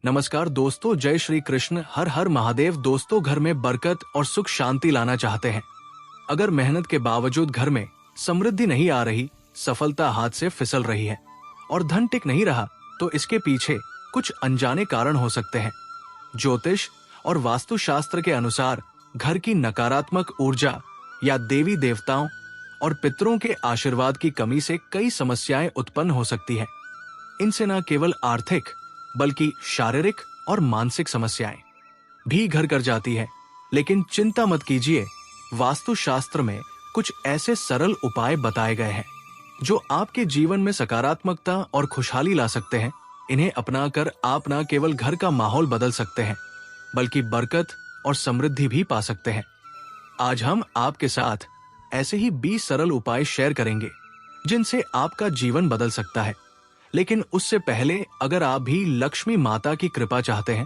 नमस्कार दोस्तों, जय श्री कृष्ण, हर हर महादेव। दोस्तों, घर में बरकत और सुख शांति लाना चाहते हैं। अगर मेहनत के बावजूद घर में समृद्धि नहीं आ रही, सफलता हाथ से फिसल रही है और धन टिक नहीं रहा, तो इसके पीछे कुछ अनजाने कारण हो सकते हैं। ज्योतिष और वास्तुशास्त्र के अनुसार घर की नकारात्मक ऊर्जा या देवी देवताओं और पितरों के आशीर्वाद की कमी से कई समस्याएं उत्पन्न हो सकती हैं। इनसे न केवल आर्थिक बल्कि शारीरिक और मानसिक समस्याएं भी घर कर जाती है। लेकिन चिंता मत कीजिए, वास्तुशास्त्र में कुछ ऐसे सरल उपाय बताए गए हैं जो आपके जीवन में सकारात्मकता और खुशहाली ला सकते हैं। इन्हें अपनाकर आप न केवल घर का माहौल बदल सकते हैं बल्कि बरकत और समृद्धि भी पा सकते हैं। आज हम आपके साथ ऐसे ही 20 सरल उपाय शेयर करेंगे जिनसे आपका जीवन बदल सकता है। लेकिन उससे पहले अगर आप भी लक्ष्मी माता की कृपा चाहते हैं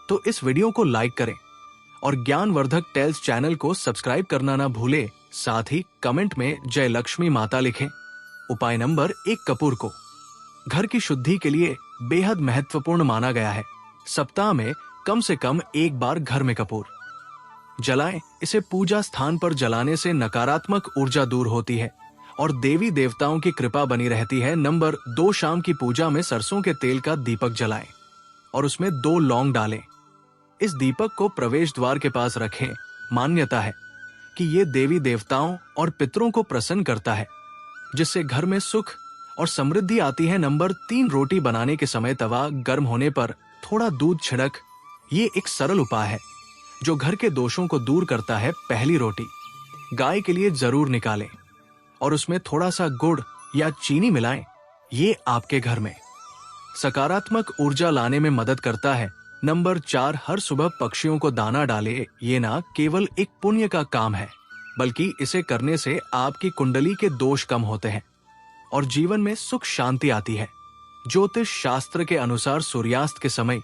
तो इस वीडियो को लाइक करें और ज्ञानवर्धक टेल्स चैनल को सब्सक्राइब करना ना भूले। साथ ही कमेंट में जय लक्ष्मी माता लिखें। उपाय नंबर 1, कपूर को घर की शुद्धि के लिए बेहद महत्वपूर्ण माना गया है। सप्ताह में कम से कम एक बार घर में कपूर जलाएं। इसे पूजा स्थान पर जलाने से नकारात्मक ऊर्जा दूर होती है और देवी देवताओं की कृपा बनी रहती है। नंबर 2, शाम की पूजा में सरसों के तेल का दीपक जलाएं और उसमें 2 लौंग डालें। इस दीपक को प्रवेश द्वार के पास रखें। मान्यता है कि ये देवी देवताओं और पितरों को प्रसन्न करता है, जिससे घर में सुख और समृद्धि आती है। नंबर 3, रोटी बनाने के समय तवा गर्म होने पर थोड़ा दूध छिड़क। ये एक सरल उपाय है जो घर के दोषों को दूर करता है। पहली रोटी गाय के लिए जरूर निकालें और उसमें थोड़ा सा गुड़ या चीनी मिलाएं। ये आपके घर में सकारात्मक ऊर्जा लाने में मदद करता है। नंबर 4, हर सुबह पक्षियों को दाना डालें। ये ना केवल एक पुण्य का काम है बल्कि इसे करने से आपकी कुंडली के दोष कम होते हैं और जीवन में सुख शांति आती है। ज्योतिष शास्त्र के अनुसार सूर्यास्त के समय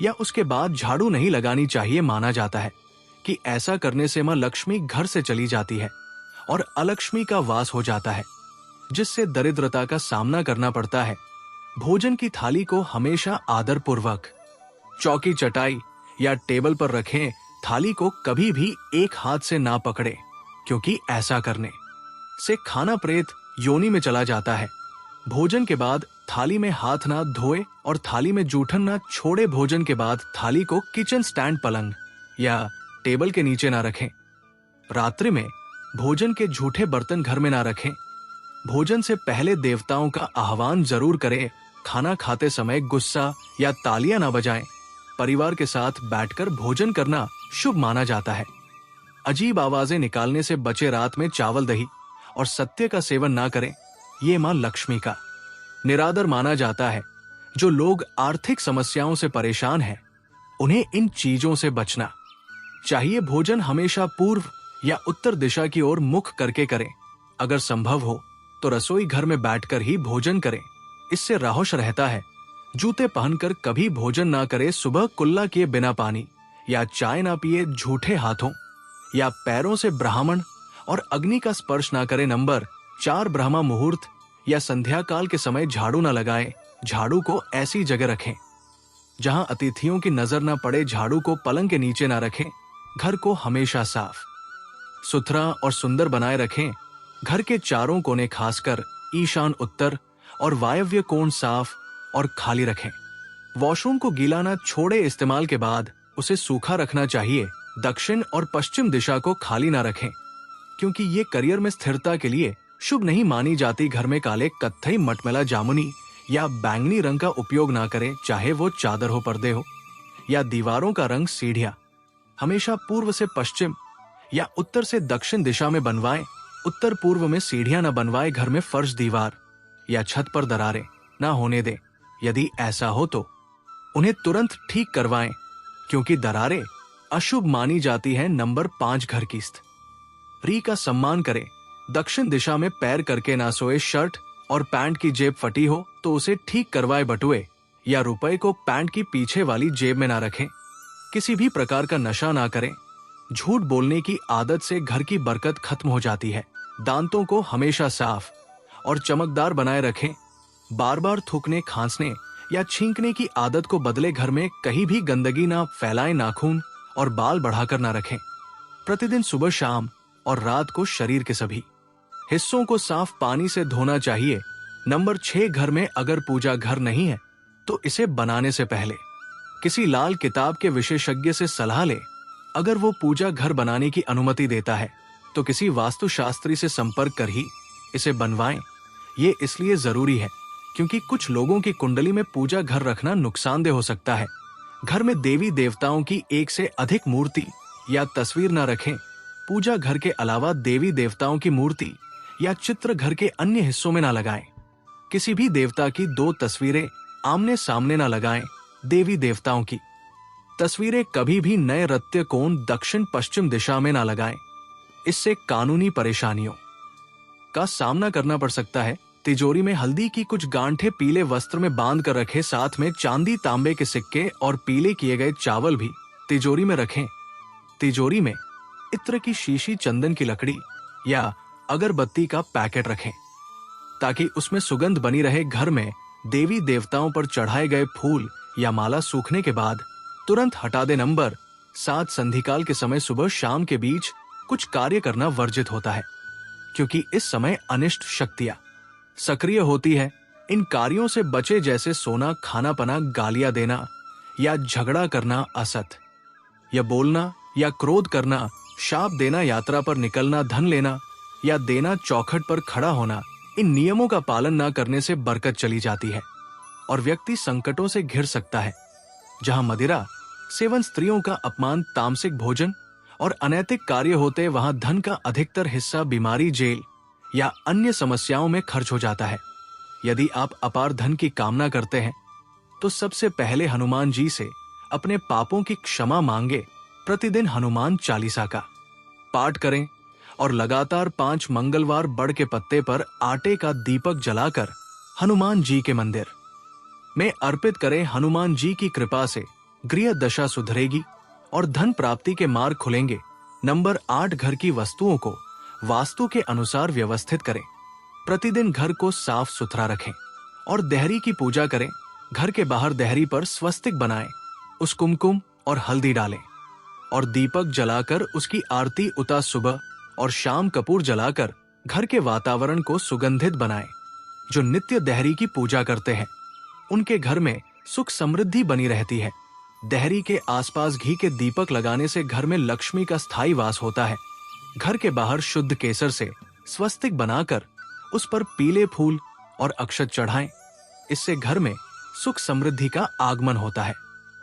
या उसके बाद झाड़ू नहीं लगानी चाहिए। माना जाता है कि ऐसा करने से मां लक्ष्मी घर से चली जाती है और अलक्ष्मी का वास हो जाता है, जिससे दरिद्रता का सामना करना पड़ता है। भोजन की थाली को हमेशा आदर पूर्वक चौकी, चटाई या टेबल पर रखें। थाली को कभी भी एक हाथ से ना पकड़े, क्योंकि ऐसा करने से खाना प्रेत योनि में चला जाता है। भोजन के बाद थाली में हाथ ना धोए और थाली में जूठन ना छोड़े। भोजन के बाद थाली को किचन स्टैंड, पलंग या टेबल के नीचे ना रखें। रात्रि में भोजन के झूठे बर्तन घर में ना रखें। भोजन से पहले देवताओं का आह्वान जरूर करें। खाना खाते समय गुस्सा या तालियां ना बजाएं। परिवार के साथ बैठकर भोजन करना शुभ माना जाता है। अजीब आवाजें निकालने से बचे। रात में चावल, दही और सत्य का सेवन ना करें। ये मां लक्ष्मी का निरादर माना जाता है। जो लोग आर्थिक समस्याओं से परेशान हैं, उन्हें इन चीजों से बचना चाहिए। भोजन हमेशा पूर्व या उत्तर दिशा की ओर मुख करके करें। अगर संभव हो तो रसोई घर में बैठकर ही भोजन करें, इससे राहुश रहता है। जूते पहनकर कभी भोजन ना करें। सुबह कुल्ला किए बिना पानी या चाय ना पिए। झूठे हाथों या पैरों से ब्राह्मण और अग्नि का स्पर्श ना करें। नंबर 4, ब्रह्मा मुहूर्त या संध्या काल के समय झाड़ू ना लगाएं। झाड़ू को ऐसी जगह रखें जहां अतिथियों की नजर ना पड़े। झाड़ू को पलंग के नीचे ना रखें। घर को हमेशा साफ सुथरा और सुंदर बनाए रखें। घर के चारों कोने, खासकर ईशान, उत्तर और वायव्य कोण साफ और खाली रखें। वॉशरूम को गीला ना छोड़े। इस्तेमाल के बाद उसे सूखा रखना चाहिए। दक्षिण और पश्चिम दिशा को खाली ना रखें, क्योंकि ये करियर में स्थिरता के लिए शुभ नहीं मानी जाती। घर में काले, कत्थई, मटमैला, जामुनी या बैंगनी रंग का उपयोग ना करें, चाहे वो चादर हो, पर्दे हो या दीवारों का रंग। सीढ़ियां हमेशा पूर्व से पश्चिम या उत्तर से दक्षिण दिशा में बनवाएं। उत्तर पूर्व में सीढ़ियां न बनवाएं। घर में फर्श, दीवार या छत पर दरारें ना होने दें। यदि ऐसा हो तो उन्हें तुरंत ठीक करवाएं, क्योंकि दरारें अशुभ मानी जाती हैं। नंबर 5, घर की स्त्री का सम्मान करें। दक्षिण दिशा में पैर करके ना सोए। शर्ट और पैंट की जेब फटी हो तो उसे ठीक करवाए। बटुए या रुपए को पैंट की पीछे वाली जेब में ना रखें। किसी भी प्रकार का नशा ना करें। झूठ बोलने की आदत से घर की बरकत खत्म हो जाती है। दांतों को हमेशा साफ और चमकदार बनाए रखें। बार बार थूकने, खांसने या छींकने की आदत को बदले। घर में कहीं भी गंदगी ना फैलाएं, नाखून और बाल बढ़ाकर ना रखें। प्रतिदिन सुबह, शाम और रात को शरीर के सभी हिस्सों को साफ पानी से धोना चाहिए। नंबर 6, घर में अगर पूजा घर नहीं है तो इसे बनाने से पहले किसी लाल किताब के विशेषज्ञ से सलाह ले। अगर वो पूजा घर बनाने की अनुमति देता है तो किसी वास्तुशास्त्री से संपर्क कर ही इसे बनवाएं। ये इसलिए जरूरी है क्योंकि कुछ लोगों की कुंडली में पूजा घर रखना नुकसानदेह हो सकता है। घर में देवी देवताओं की एक से अधिक मूर्ति या तस्वीर न रखें। पूजा घर के अलावा देवी देवताओं की मूर्ति या चित्र घर के अन्य हिस्सों में न लगाएं। किसी भी देवता की 2 तस्वीरें आमने सामने न लगाएं। देवी देवताओं की तस्वीरें कभी भी नए रत्य कोण दक्षिण पश्चिम दिशा में न लगाएं। इससे कानूनी परेशानियों का सामना करना पड़ सकता है। तिजोरी में हल्दी की कुछ गांठें पीले वस्त्र में बांध कर रखें। साथ में चांदी, तांबे के सिक्के और पीले किए गए चावल भी तिजोरी में रखें। तिजोरी में इत्र की शीशी, चंदन की लकड़ी या अगरबत्ती का पैकेट रखें ताकि उसमें सुगंध बनी रहे। घर में देवी देवताओं पर चढ़ाए गए फूल या माला सूखने के बाद तुरंत हटा दे। नंबर 7, संधिकाल के समय सुबह शाम के बीच कुछ कार्य करना वर्जित होता है क्योंकि इस समय अनिष्ट शक्तियां सक्रिय होती है। इन कार्यों से बचे, जैसे सोना, खाना पना, गालियां देना या झगड़ा करना, असत या बोलना या क्रोध करना, शाप देना, यात्रा पर निकलना, धन लेना या देना, चौखट पर खड़ा होना। इन नियमों का पालन न करने से बरकत चली जाती है और व्यक्ति संकटों से घिर सकता है। जहां मदिरा सेवन, स्त्रियों का अपमान, तामसिक भोजन और अनैतिक कार्य होते, वहां धन का अधिकतर हिस्सा बीमारी, जेल या अन्य समस्याओं में खर्च हो जाता है। यदि आप अपार धन की कामना करते हैं तो सबसे पहले हनुमान जी से अपने पापों की क्षमा मांगे। प्रतिदिन हनुमान चालीसा का पाठ करें और लगातार 5 मंगलवार बड़ के पत्ते पर आटे का दीपक जलाकर हनुमान जी के मंदिर में अर्पित करें। हनुमान जी की कृपा से गृह दशा सुधरेगी और धन प्राप्ति के मार्ग खुलेंगे। नंबर 8, घर की वस्तुओं को वास्तु के अनुसार व्यवस्थित करें। प्रतिदिन घर को साफ सुथरा रखें और देहरी की पूजा करें। घर के बाहर देहरी पर स्वस्तिक बनाएं, उस कुमकुम और हल्दी डालें और दीपक जलाकर उसकी आरती उता। सुबह और शाम कपूर जलाकर घर के वातावरण को सुगंधित बनाएं। जो नित्य देहरी की पूजा करते हैं उनके घर में सुख समृद्धि बनी रहती है। देहरी के आसपास घी के दीपक लगाने से घर में लक्ष्मी का स्थायी वास होता है। घर के बाहर शुद्ध केसर से स्वस्तिक बनाकर उस पर पीले फूल और अक्षत चढ़ाएं। इससे घर में सुख समृद्धि का आगमन होता है।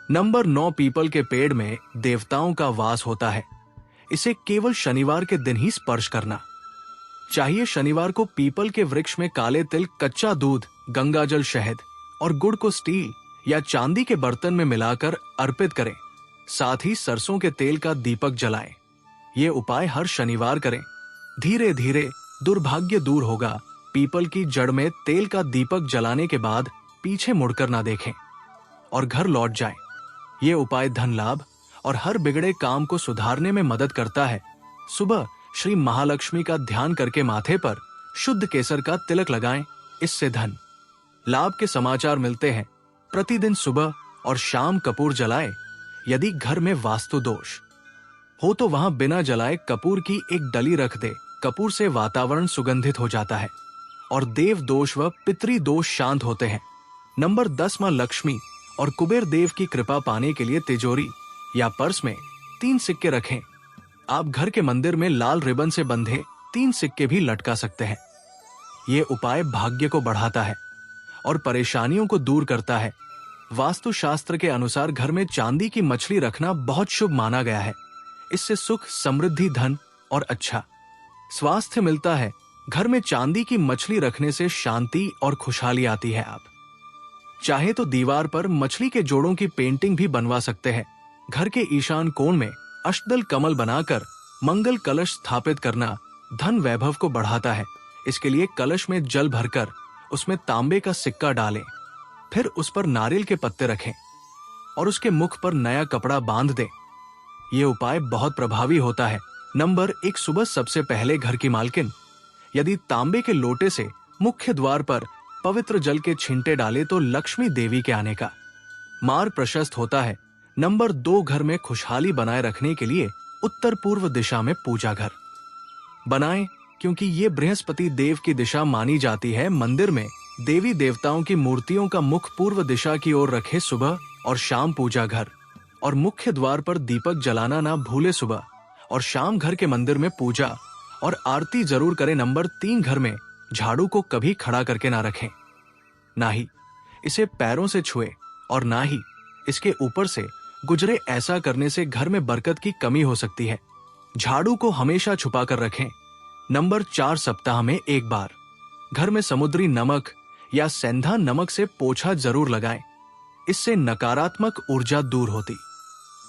नंबर 9, पीपल के पेड़ में देवताओं का वास होता है। इसे केवल शनिवार के दिन ही स्पर्श करना चाहिए। शनिवार को पीपल के वृक्ष में काले तिल, कच्चा दूध, गंगाजल, शहद और गुड़ को स्टील या चांदी के बर्तन में मिलाकर अर्पित करें। साथ ही सरसों के तेल का दीपक जलाएं। ये उपाय हर शनिवार करें। धीरे धीरे दुर्भाग्य दूर होगा। पीपल की जड़ में तेल का दीपक जलाने के बाद पीछे मुड़कर ना देखें और घर लौट जाएं। ये उपाय धन लाभ और हर बिगड़े काम को सुधारने में मदद करता है। सुबह श्री महालक्ष्मी का ध्यान करके माथे पर शुद्ध केसर का तिलक लगाएं। इससे धन लाभ के समाचार मिलते हैं। प्रतिदिन सुबह और शाम कपूर जलाएं। यदि घर में वास्तु दोष हो तो वहां बिना जलाए कपूर की एक डली रख दे। कपूर से वातावरण सुगंधित हो जाता है और देव दोष व पितृ दोष शांत होते हैं। नंबर 10, मां लक्ष्मी और कुबेर देव की कृपा पाने के लिए तिजोरी या पर्स में 3 सिक्के रखें। आप घर के मंदिर में लाल रिबन से बंधे 3 सिक्के भी लटका सकते हैं। ये उपाय भाग्य को बढ़ाता है और परेशानियों को दूर करता है। वास्तुशास्त्र के अनुसार घर में चांदी की मछली रखना बहुत शुभ माना गया है। इससे सुख, समृद्धि, धन और अच्छा स्वास्थ्य मिलता है। घर में चांदी की मछली रखने से शांति और खुशहाली आती है। आप चाहे तो दीवार पर मछली के जोड़ों की पेंटिंग भी बनवा सकते हैं। घर के ईशान कोण में अष्टदल कमल बनाकर मंगल कलश स्थापित करना धन वैभव को बढ़ाता है। इसके लिए कलश में जल भरकर उसमें तांबे का सिक्का डालें, फिर उस पर नारियल के पत्ते रखें और उसके मुख पर नया कपड़ा बांध दें। ये उपाय बहुत प्रभावी होता है। नंबर 1, सुबह सबसे पहले घर की मालकिन यदि तांबे के लोटे से मुख्य द्वार पर पवित्र जल के छींटे डाले तो लक्ष्मी देवी के आने का मार्ग प्रशस्त होता है। नंबर 2, घर में खुशहाली बनाए रखने के लिए उत्तर पूर्व दिशा में पूजा घर बनाएं, क्योंकि ये बृहस्पति देव की दिशा मानी जाती है। मंदिर में देवी देवताओं की मूर्तियों का मुख पूर्व दिशा की ओर रखे। सुबह और शाम पूजा घर और मुख्य द्वार पर दीपक जलाना ना भूले। सुबह और शाम घर के मंदिर में पूजा और आरती जरूर करें। नंबर 3, घर में झाड़ू को कभी खड़ा करके ना रखें, ना ही इसे पैरों से छुए और ना ही इसके ऊपर से गुजरे। ऐसा करने से घर में बरकत की कमी हो सकती है। झाड़ू को हमेशा छुपा कर रखें। नंबर 4, सप्ताह में एक बार घर में समुद्री नमक या सेंधा नमक से पोछा जरूर लगाएं। इससे नकारात्मक ऊर्जा दूर होती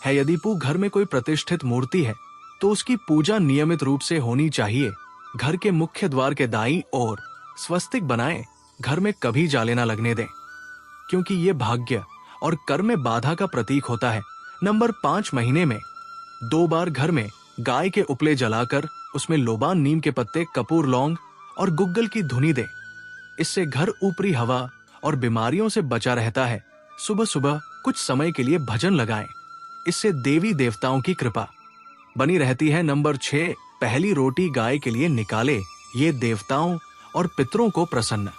है। यदि घर में कोई प्रतिष्ठित मूर्ति है तो उसकी पूजा नियमित रूप से होनी चाहिए। घर के मुख्य द्वार के दाईं ओर स्वस्तिक बनाएं। घर में कभी जाले ना लगने दें, क्योंकि ये भाग्य और कर्म में बाधा का प्रतीक होता है। नंबर 5, महीने में 2 बार घर में गाय के उपले जलाकर उसमें लोबान, नीम के पत्ते, कपूर, लौंग और गुग्गल की धुनी दें। इससे घर ऊपरी हवा और बीमारियों से बचा रहता है। सुबह सुबह कुछ समय के लिए भजन लगाएं। इससे देवी देवताओं की कृपा बनी रहती है। नंबर 6, पहली रोटी गाय के लिए निकाले। ये देवताओं और पितरों को प्रसन्न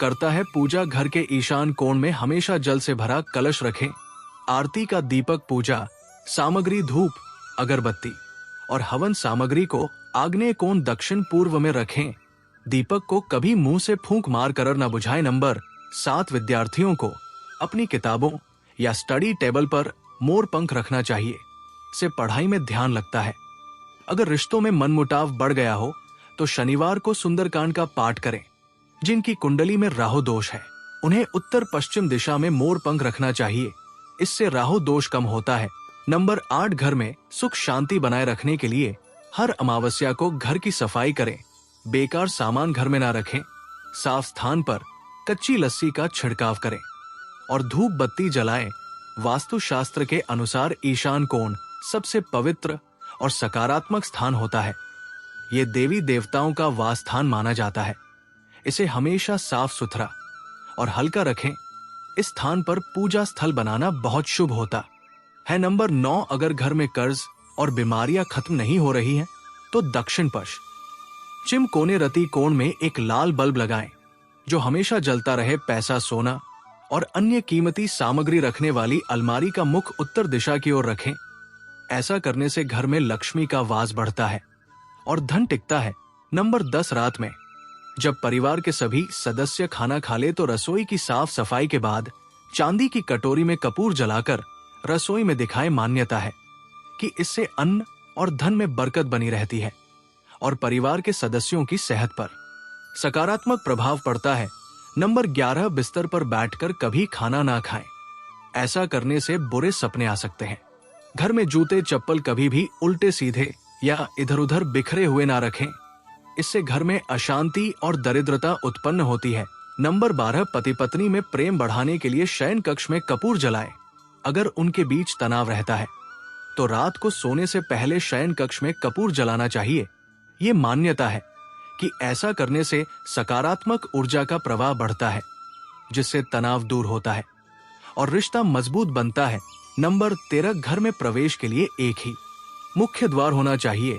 करता है। पूजा घर के ईशान कोण में हमेशा जल से भरा कलश रखें। आरती का दीपक, पूजा सामग्री, धूप, अगरबत्ती और हवन सामग्री को आग्नेय कोण दक्षिण पूर्व में रखें। दीपक को कभी मुंह से फूंक मार कर न बुझाएं। नंबर 7, विद्यार्थियों को अपनी किताबों या स्टडी टेबल पर मोर पंख रखना चाहिए। से पढ़ाई में ध्यान लगता है। अगर रिश्तों में मनमुटाव बढ़ गया हो तो शनिवार को सुंदरकांड का पाठ करें। जिनकी कुंडली में राहु दोष है उन्हें उत्तर पश्चिम दिशा में मोर पंख रखना चाहिए। इससे राहु दोष कम होता है। नंबर 8, घर में सुख शांति बनाए रखने के लिए हर अमावस्या को घर की सफाई करें। बेकार सामान घर में ना रखें। साफ स्थान पर कच्ची लस्सी का छिड़काव करें और धूप बत्ती जलाएं। वास्तु शास्त्र के अनुसार ईशान कोण सबसे पवित्र और सकारात्मक स्थान होता है। ये देवी देवताओं का वास स्थान माना जाता है। इसे हमेशा साफ सुथरा और हल्का रखें। इस स्थान पर पूजा स्थल बनाना बहुत शुभ होता है। नंबर 9, अगर घर में कर्ज और बीमारियां खत्म नहीं हो रही हैं तो दक्षिण पश्चिम कोने रति कोण में एक लाल बल्ब लगाएं जो हमेशा जलता रहे। पैसा, सोना और अन्य कीमती सामग्री रखने वाली अलमारी का मुख उत्तर दिशा की ओर रखें। ऐसा करने से घर में लक्ष्मी का वास बढ़ता है और धन टिकता है। नंबर 10, रात में जब परिवार के सभी सदस्य खाना खा ले तो रसोई की साफ सफाई के बाद चांदी की कटोरी में कपूर जलाकर रसोई में दिखाए। मान्यता है कि इससे अन्न और धन में बरकत बनी रहती है और परिवार के सदस्यों की सेहत पर सकारात्मक प्रभाव पड़ता है। नंबर 11, बिस्तर पर बैठकर कभी खाना ना खाएं। ऐसा करने से बुरे सपने आ सकते हैं। घर में जूते चप्पल कभी भी उल्टे सीधे या इधर उधर बिखरे हुए ना रखें। इससे घर में अशांति और दरिद्रता उत्पन्न होती है। नंबर 12, पति पत्नी में प्रेम बढ़ाने के लिए शयन कक्ष में कपूर जलाएं। अगर उनके बीच तनाव रहता है तो रात को सोने से पहले शयन कक्ष में कपूर जलाना चाहिए। ये मान्यता है कि ऐसा करने से सकारात्मक ऊर्जा का प्रवाह बढ़ता है, जिससे तनाव दूर होता है और रिश्ता मजबूत बनता है। नंबर 13, घर में प्रवेश के लिए एक ही मुख्य द्वार होना चाहिए।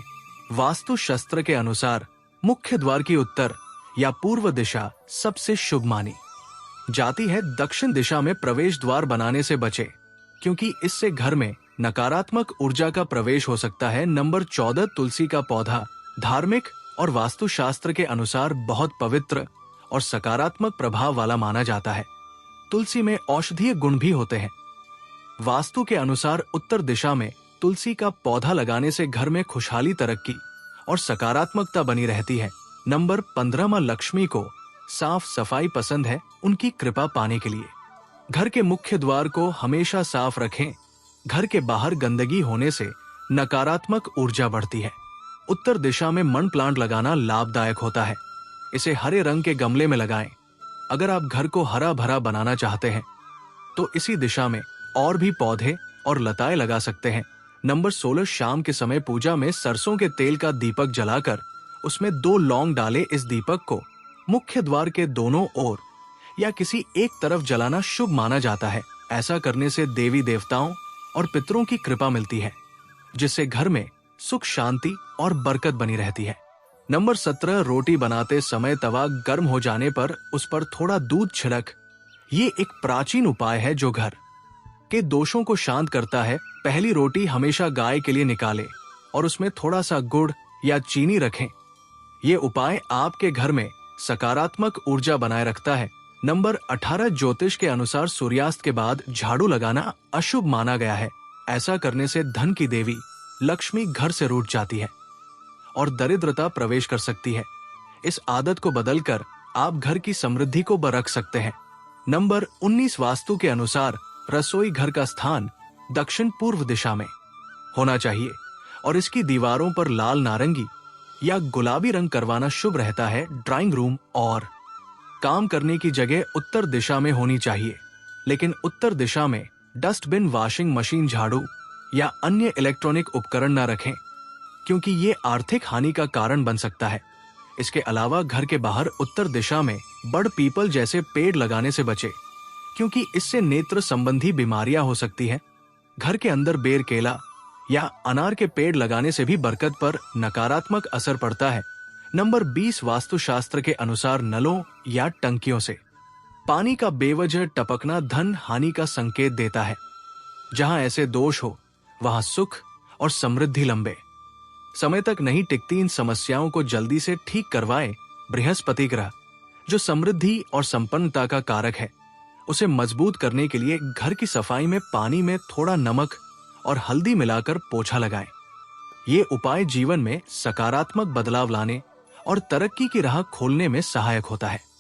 वास्तु शास्त्र के अनुसार मुख्य द्वार की उत्तर या पूर्व दिशा सबसे शुभ मानी जाती है। दक्षिण दिशा में प्रवेश द्वार बनाने से बचे, क्योंकि इससे घर में नकारात्मक ऊर्जा का प्रवेश हो सकता है। नंबर 14, तुलसी का पौधा धार्मिक और वास्तुशास्त्र के अनुसार बहुत पवित्र और सकारात्मक प्रभाव वाला माना जाता है। तुलसी में औषधीय गुण भी होते हैं। वास्तु के अनुसार उत्तर दिशा में तुलसी का पौधा लगाने से घर में खुशहाली, तरक्की और सकारात्मकता बनी रहती है। नंबर 15, मां लक्ष्मी को साफ सफाई पसंद है। उनकी कृपा पाने के लिए घर के मुख्य द्वार को हमेशा साफ रखें। घर के बाहर गंदगी होने से नकारात्मक ऊर्जा बढ़ती है। उत्तर दिशा में मनी प्लांट लगाना लाभदायक होता है। इसे हरे रंग के गमले में लगाएं। अगर आप घर को हरा भरा बनाना चाहते हैं तो इसी दिशा में और भी पौधे और लताएं लगा सकते हैं। नंबर 16, शाम के समय पूजा में सरसों के तेल का दीपक जलाकर उसमें 2 लौंग डालें। इस दीपक को मुख्य द्वार के दोनों ओर या किसी एक तरफ जलाना शुभ माना जाता है। ऐसा करने से देवी देवताओं और पितरों की कृपा मिलती है, जिससे घर में सुख शांति और बरकत बनी रहती है। नंबर 17, रोटी बनाते समय तवा गर्म हो जाने पर उस पर थोड़ा दूध छिड़क। ये एक प्राचीन उपाय है जो घर के दोषों को शांत करता है। पहली रोटी हमेशा गाय के लिए निकालें और उसमें थोड़ा सा गुड़ या चीनी रखें। ये उपाय आपके घर में सकारात्मक ऊर्जा बनाए रखता है। नंबर 18, ज्योतिष के अनुसार सूर्यास्त के बाद झाड़ू लगाना अशुभ माना गया है। ऐसा करने से धन की देवी लक्ष्मी घर से रूठ जाती है और दरिद्रता प्रवेश कर सकती है। इस आदत को बदलकर आप घर की समृद्धि को बरक सकते हैं। नंबर 19, वास्तु के अनुसार रसोई घर का स्थान दक्षिण पूर्व दिशा में होना चाहिए और इसकी दीवारों पर लाल नारंगी या गुलाबी रंग करवाना शुभ रहता है। ड्राइंग रूम और काम करने की जगह उत्तर दिशा में होनी चाहिए, लेकिन उत्तर दिशा में डस्टबिन, वॉशिंग मशीन, झाड़ू या अन्य इलेक्ट्रॉनिक उपकरण न रखें, क्योंकि ये आर्थिक हानि का कारण बन सकता है। इसके अलावा घर के बाहर उत्तर दिशा में बड़ पीपल जैसे पेड़ लगाने से बचे, क्योंकि इससे नेत्र संबंधी बीमारियां हो सकती हैं। घर के अंदर बेर, केला या अनार के पेड़ लगाने से भी बरकत पर नकारात्मक असर पड़ता है। नंबर 20, वास्तुशास्त्र के अनुसार नलों या टंकियों से पानी का बेवजह टपकना धन हानि का संकेत देता है। जहां ऐसे दोष हो वहां सुख और समृद्धि लंबे समय तक नहीं टिकती। इन समस्याओं को जल्दी से ठीक करवाएं। बृहस्पति ग्रह, जो समृद्धि और संपन्नता का कारक है, उसे मजबूत करने के लिए घर की सफाई में पानी में थोड़ा नमक और हल्दी मिलाकर पोछा लगाएं। ये उपाय जीवन में सकारात्मक बदलाव लाने और तरक्की की राह खोलने में सहायक होता है।